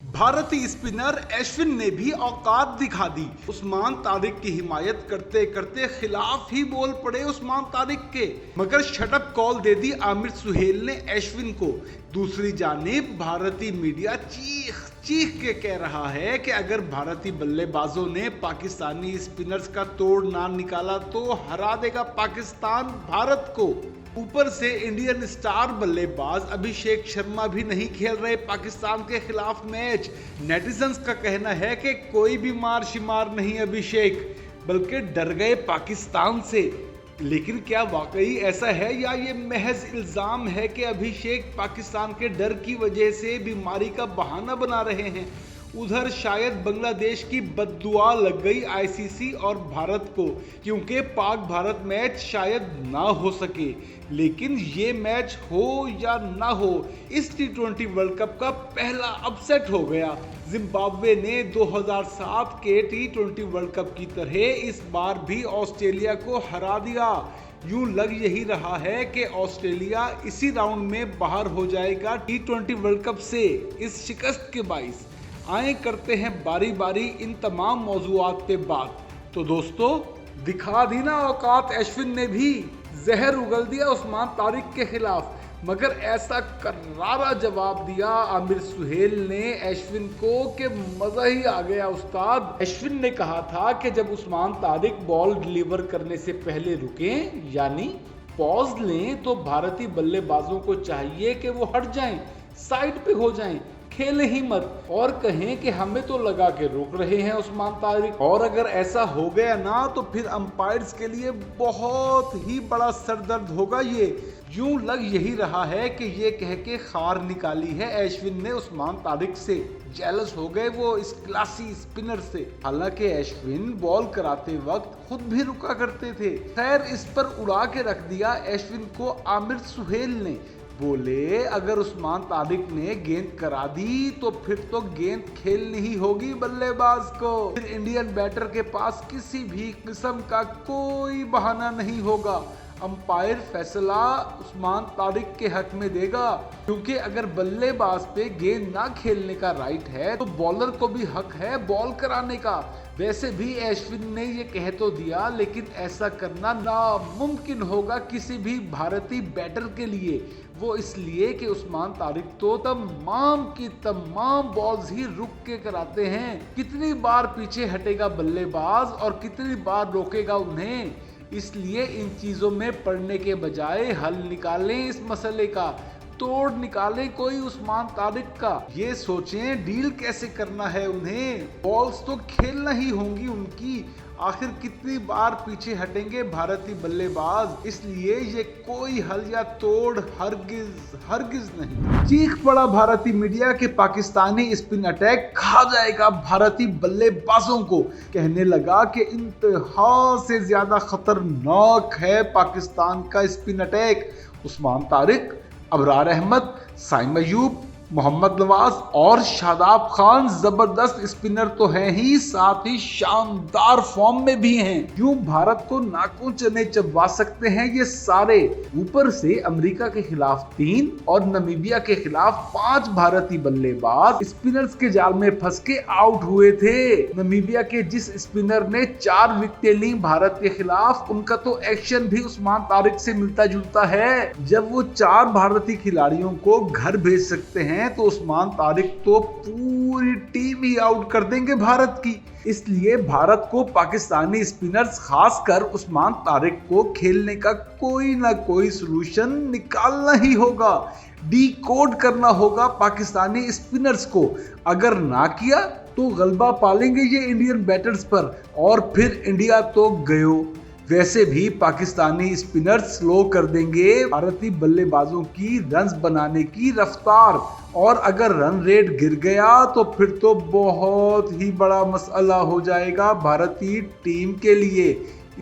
भारतीय स्पिनर अश्विन ने भी औकात दिखा दी। उस्मान तारिक की हिमायत करते करते खिलाफ ही बोल पड़े उस्मान तारिक के, मगर शटअप कॉल दे दी आमिर सुहेल ने अश्विन को। दूसरी जानिब भारतीय मीडिया चीख चीख के कह रहा है कि अगर भारतीय बल्लेबाजों ने पाकिस्तानी स्पिनर्स का तोड़ ना निकाला तो हरा देगा पाकिस्तान भारत को। ऊपर से इंडियन स्टार बल्लेबाज अभिषेक शर्मा भी नहीं खेल रहे पाकिस्तान के खिलाफ मैच। नेटिजन्स का कहना है कि कोई भी मार शिमार नहीं अभिषेक, बल्कि डर गए पाकिस्तान से। लेकिन क्या वाकई ऐसा है या ये महज इल्जाम है कि अभिषेक पाकिस्तान के डर की वजह से बीमारी का बहाना बना रहे हैं? उधर शायद बांग्लादेश की बद्दुआ लग गई आईसीसी और भारत को, क्योंकि पाक भारत मैच शायद ना हो सके। लेकिन ये मैच हो या ना हो, इस टी20 वर्ल्ड कप का पहला अपसेट हो गया। जिम्बाब्वे ने 2007 के टी20 वर्ल्ड कप की तरह इस बार भी ऑस्ट्रेलिया को हरा दिया। यूं लग यही रहा है कि ऑस्ट्रेलिया इसी राउंड में बाहर हो जाएगा टी20 वर्ल्ड कप से। इस शिकस्त के बाइस आए करते हैं बारी बारी इन तमाम मौजूआत पे बात। तो दोस्तों, दिखा दी ना औकात अश्विन ने भी, जहर उगल दिया उस्मान तारिक के खिलाफ, मगर ऐसा करारा जवाब दिया आमिर सुहेल ने अश्विन को कि मजा ही आ गया उस्ताद। अश्विन ने कहा था कि जब उस्मान तारिक बॉल डिलीवर करने से पहले रुकें, यानी पॉज लें, तो भारतीय बल्लेबाजों को चाहिए कि वो हट जाएं, साइड पे हो जाएं, खेले ही मत और कहें कि हमें तो लगा के रोक रहे हैं उस्मान तारिक। और अगर ऐसा हो गया ना तो फिर अंपायर्स के लिए बहुत ही बड़ा सरदर्द होगा। ये यूं लग यही रहा है कि ये कह के खार निकाली है अश्विन ने उस्मान तारिक से। जेलस हो गए वो इस क्लासी स्पिनर से। हालांकि अश्विन बॉल कराते वक्त खुद भी रुका करते थे। खैर, इस पर उड़ा के रख दिया अश्विन को आमिर सुहेल ने। बोले अगर उस्मान तारिक ने गेंद करा दी तो फिर तो गेंद खेलनी ही होगी बल्लेबाज को। फिर इंडियन बैटर के पास किसी भी किस्म का कोई बहाना नहीं होगा। अंपायर फैसला उस्मान तारिक के हक में देगा, क्योंकि अगर बल्लेबाज पे गेंद ना खेलने का राइट है तो बॉलर को भी हक है बॉल कराने का। वैसे भी अश्विन ने ये कह तो दिया, लेकिन ऐसा करना नामुमकिन होगा किसी भी भारतीय बैटर के लिए। वो इसलिए कि उस्मान तारिक तो तमाम की तमाम बॉल्स ही रुक के कराते हैं। कितनी बार पीछे हटेगा बल्लेबाज और कितनी बार रोकेगा उन्हें। इसलिए इन चीजों में पड़ने के बजाय हल निकालें इस मसले का, तोड़ निकालें कोई उस्मान तारिक का। ये सोचें डील कैसे करना है उन्हें। बॉल्स तो खेलना ही होंगी उनकी, आखिर कितनी बार पीछे हटेंगे भारतीय बल्लेबाज। इसलिए ये कोई हल या तोड़ हरगिज नहीं। चीख पड़ा भारतीय मीडिया के पाकिस्तानी स्पिन अटैक खा जाएगा भारतीय बल्लेबाजों को। कहने लगा कि इंतहा से ज्यादा खतरनाक है पाकिस्तान का स्पिन अटैक। उस्मान तारिक, अबरार अहमद, साइम अयूब, मोहम्मद नवाज और शादाब खान जबरदस्त स्पिनर तो हैं ही, साथ ही शानदार फॉर्म में भी हैं। यूं भारत को नाकों चने चबवा सकते हैं ये सारे। ऊपर से अमेरिका के खिलाफ 3 और नामीबिया के खिलाफ 5 भारतीय बल्लेबाज स्पिनर्स के जाल में फंस के आउट हुए थे। नामीबिया के जिस स्पिनर ने 4 विकेटें ली भारत के खिलाफ, उनका तो एक्शन भी उस्मान तारिक से मिलता जुलता है। जब वो 4 भारतीय खिलाड़ियों को घर भेज सकते हैं तो उस्मान तारिक तो पूरी टीम ही आउट कर देंगे भारत की। इसलिए भारत को पाकिस्तानी स्पिनर्स, खासकर उस्मान तारिक को खेलने का कोई ना कोई सलूशन निकालना ही होगा। डिकोड करना होगा पाकिस्तानी स्पिनर्स को। अगर ना किया तो गलबा पालेंगे ये इंडियन बैटर्स पर और फिर इंडिया तो गयो। वैसे भी पाकिस्तानी स्पिनर स्लो कर देंगे भारतीय बल्लेबाजों की रन्स बनाने की रफ्तार, और अगर रन रेट गिर गया तो फिर तो बहुत ही बड़ा मसला हो जाएगा भारतीय टीम के लिए।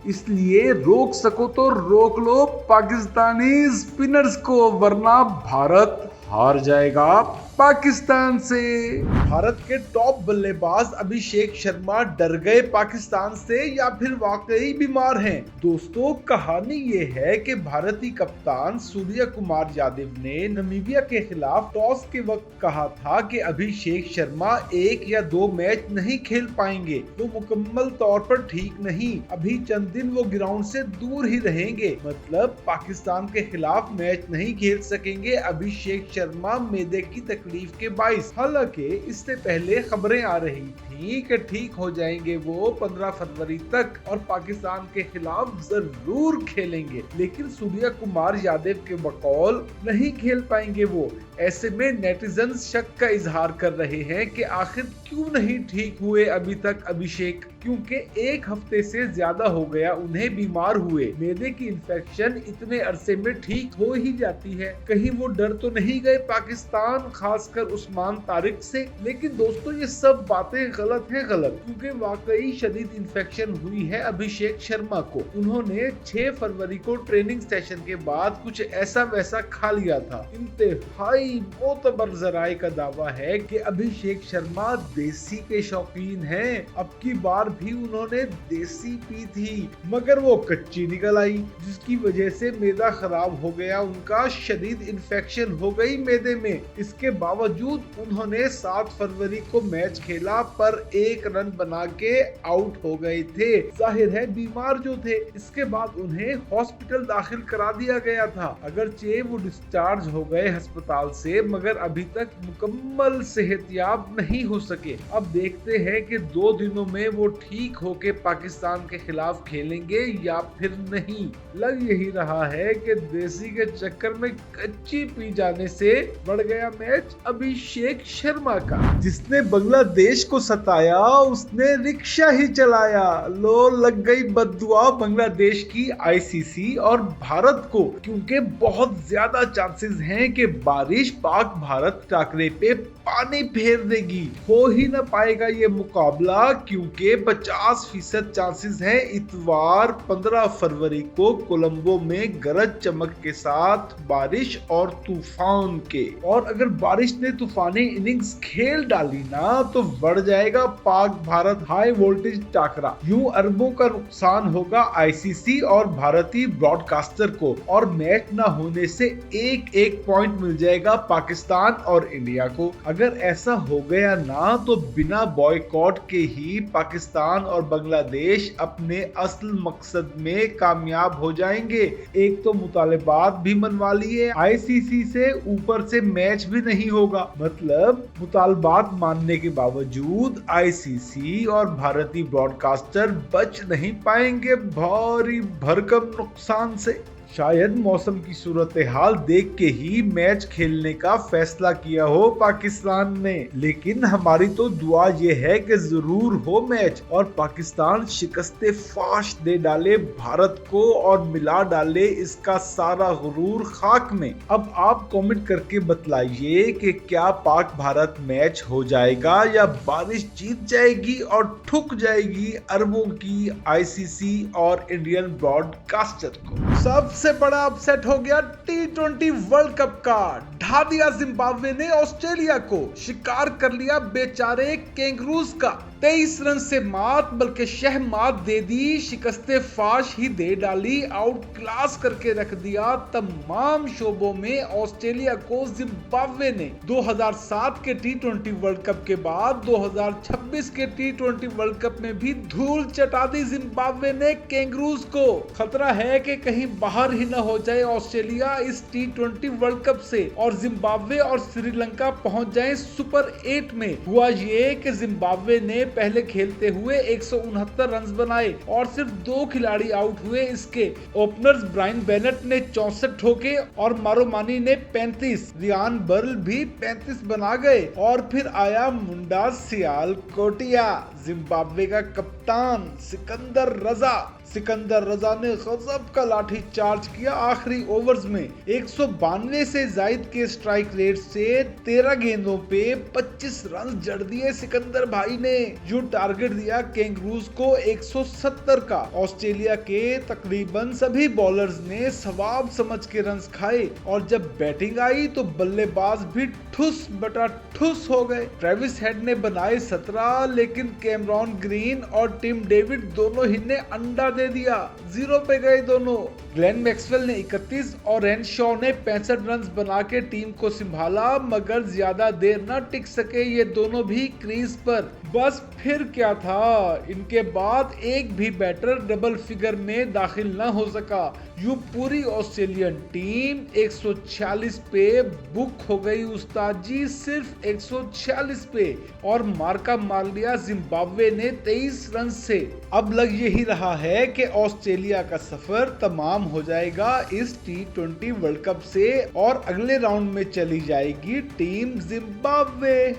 इसलिए रोक सको तो रोक लो पाकिस्तानी स्पिनर्स को, वरना भारत हार जाएगा। पाकिस्तान से। भारत के टॉप बल्लेबाज अभिषेक शर्मा डर गए पाकिस्तान से या फिर वाकई बीमार हैं? दोस्तों, कहानी ये है कि भारतीय कप्तान सूर्य कुमार यादव ने नामीबिया के खिलाफ टॉस के वक्त कहा था कि अभिषेक शर्मा 1 या 2 मैच नहीं खेल पाएंगे, वो मुकम्मल तौर पर ठीक नहीं, अभी चंद दिन वो ग्राउंड से दूर ही रहेंगे, मतलब पाकिस्तान के खिलाफ मैच नहीं खेल सकेंगे अभिषेक शर्मा मैदे की तकलीफ के बाइस। हालांकि इससे पहले खबरें आ रही थी कि ठीक हो जाएंगे वो 15 फरवरी तक और पाकिस्तान के खिलाफ जरूर खेलेंगे, लेकिन सूर्य कुमार यादव के बकौल नहीं खेल पाएंगे वो। ऐसे में नेटिजन्स शक का इजहार कर रहे हैं कि आखिर क्यों नहीं ठीक हुए अभी तक अभिषेक, क्योंकि 1 हफ्ते से ज्यादा हो गया उन्हें बीमार हुए। मैदे की इन्फेक्शन इतने अरसे में ठीक हो ही जाती है, कहीं वो डर तो नहीं गए पाकिस्तान, खासकर उस्मान तारिक से? लेकिन दोस्तों, ये सब बातें गलत गलत, क्योंकि वाकई शदीद इन्फेक्शन हुई है अभिषेक शर्मा को। उन्होंने 6 फरवरी को ट्रेनिंग सेशन के बाद कुछ ऐसा वैसा खा लिया था। इंतहाई मोतबर जराए का दावा है कि अभिषेक शर्मा देसी के शौकीन हैं। अब की बार भी उन्होंने देसी पी थी, मगर वो कच्ची निकल आई, जिसकी वजह से मैदा खराब हो गया उनका, शदीद इन्फेक्शन हो गई मैदे में। इसके बावजूद उन्होंने 7 फरवरी को मैच खेला पर 1 रन बना के आउट हो गए थे। जाहिर है बीमार जो थे। इसके बाद उन्हें हॉस्पिटल दाखिल करा दिया गया था। अगरचे वो डिस्चार्ज हो गए अस्पताल से, मगर अभी तक मुकम्मल सेहतयाब नहीं हो सके। अब देखते हैं कि 2 दिनों में वो ठीक होके पाकिस्तान के खिलाफ खेलेंगे या फिर नहीं। लग यही रहा है कि देसी के चक्कर में कच्ची पी जाने से बढ़ गया मैच अभिषेक शर्मा का। जिसने बांग्लादेश को सताया उसने रिक्शा ही चलाया। लो लग गई बद्दुआ बांग्लादेश की आईसीसी और भारत को, क्योंकि बहुत ज्यादा चांसेस हैं कि बारिश पाक भारत टाकरे पे पानी फेर देगी। हो ही न पाएगा ये मुकाबला, क्योंकि 50% चांसेस हैं इतवार 15 फरवरी को कोलंबो में गरज चमक के साथ बारिश और तूफान के। और अगर बारिश ने तूफानी इनिंग्स खेल डाली ना तो बढ़ जाएगा पाक भारत हाई वोल्टेज टाकरा। यूं अरबों का नुकसान होगा आईसीसी और भारतीय ब्रॉडकास्टर को, और मैच न होने से एक पॉइंट मिल जाएगा पाकिस्तान और इंडिया को। अगर ऐसा हो गया ना तो बिना बॉयकॉट के ही पाकिस्तान और बांग्लादेश अपने असल मकसद में कामयाब हो जाएंगे। एक तो मुतालबात भी मनवा लिए आईसीसी से, ऊपर से मैच भी नहीं होगा। मतलब मुतालबात मानने के बावजूद आईसीसी और भारतीय ब्रॉडकास्टर बच नहीं पाएंगे भारी भरकम नुकसान से। शायद मौसम की सूरत हाल देख के ही मैच खेलने का फैसला किया हो पाकिस्तान ने, लेकिन हमारी तो दुआ ये है कि जरूर हो मैच और पाकिस्तान शिकस्ते फाश दे डाले भारत को और मिला डाले इसका सारा गुरूर खाक में। अब आप कमेंट करके बतलाइए कि क्या पाक भारत मैच हो जाएगा या बारिश जीत जाएगी और ठुक जाएगी अरबों की आईसीसी और इंडियन ब्रॉडकास्टर को। सबसे बड़ा अपसेट हो गया T20 वर्ल्ड कप का। ढा दिया जिम्बाब्वे ने ऑस्ट्रेलिया को, शिकार कर लिया बेचारे कैंगरूज का। 23 रन से मात, बल्कि शहमात दे दी, शिकस्ते फाश ही दे डाली, आउट क्लास करके रख दिया तमाम शोबों में ऑस्ट्रेलिया को जिम्बाब्वे ने। 2007 के T20 वर्ल्ड कप के बाद 2026 के T20 वर्ल्ड कप में भी धूल चटा दी जिम्बाब्वे ने कैंगरूज को। खतरा है कि कहीं बाहर ही न हो जाए ऑस्ट्रेलिया इस T20 वर्ल्ड कप से और जिम्बाब्वे और श्रीलंका पहुंच जाए सुपर 8 में। हुआ ये कि जिम्बाब्वे ने पहले खेलते हुए 169 रन बनाए और सिर्फ 2 खिलाड़ी आउट हुए। इसके ओपनर्स ब्रायन बेनेट ने 64 ठोके और मारोमानी ने 35, रियान बर्ल भी 35 बना गए। और फिर आया मुंडा सियाल कोटिया, जिम्बाब्वे का कप्तान सिकंदर रजा। सिकंदर रजा ने गजब का लाठी चार्ज किया आखिरी ओवर्स में। 192 से जायद के स्ट्राइक रेट से 13 गेंदों पे 25 रन जड़ दिए सिकंदर भाई ने, जो टारगेट दिया कैंगरूज को 170 का। ऑस्ट्रेलिया के तकरीबन सभी बॉलर्स ने सवाब समझ के रन्स खाए और जब बैटिंग आई तो बल्लेबाज भी ठुस बटा ठुस हो गए। ट्रेविस हेड ने बनाए 17, लेकिन कैमरॉन ग्रीन और टिम डेविड दोनों ही ने अंडा दे दिया, 0 पे गए दोनों। ग्लेन मैक्सवेल ने 31 और रेनशॉ ने 65 रन बना के टीम को संभाला, मगर ज्यादा देर न टिक सके ये दोनों भी क्रीज पर। बस फिर क्या था, इनके बाद एक भी बैटर डबल फिगर में दाखिल न हो सका। यूं पूरी ऑस्ट्रेलियन टीम 146 पे बुक हो गई उस्ताद जी, सिर्फ 146 पे, और मार्का मार लिया जिम्बाब्वे ने 23 रन से। अब लग यही रहा है कि ऑस्ट्रेलिया का सफर तमाम हो जाएगा इस T20 वर्ल्ड कप से और अगले राउंड में चली जाएगी टीम जिम्बाब्वे।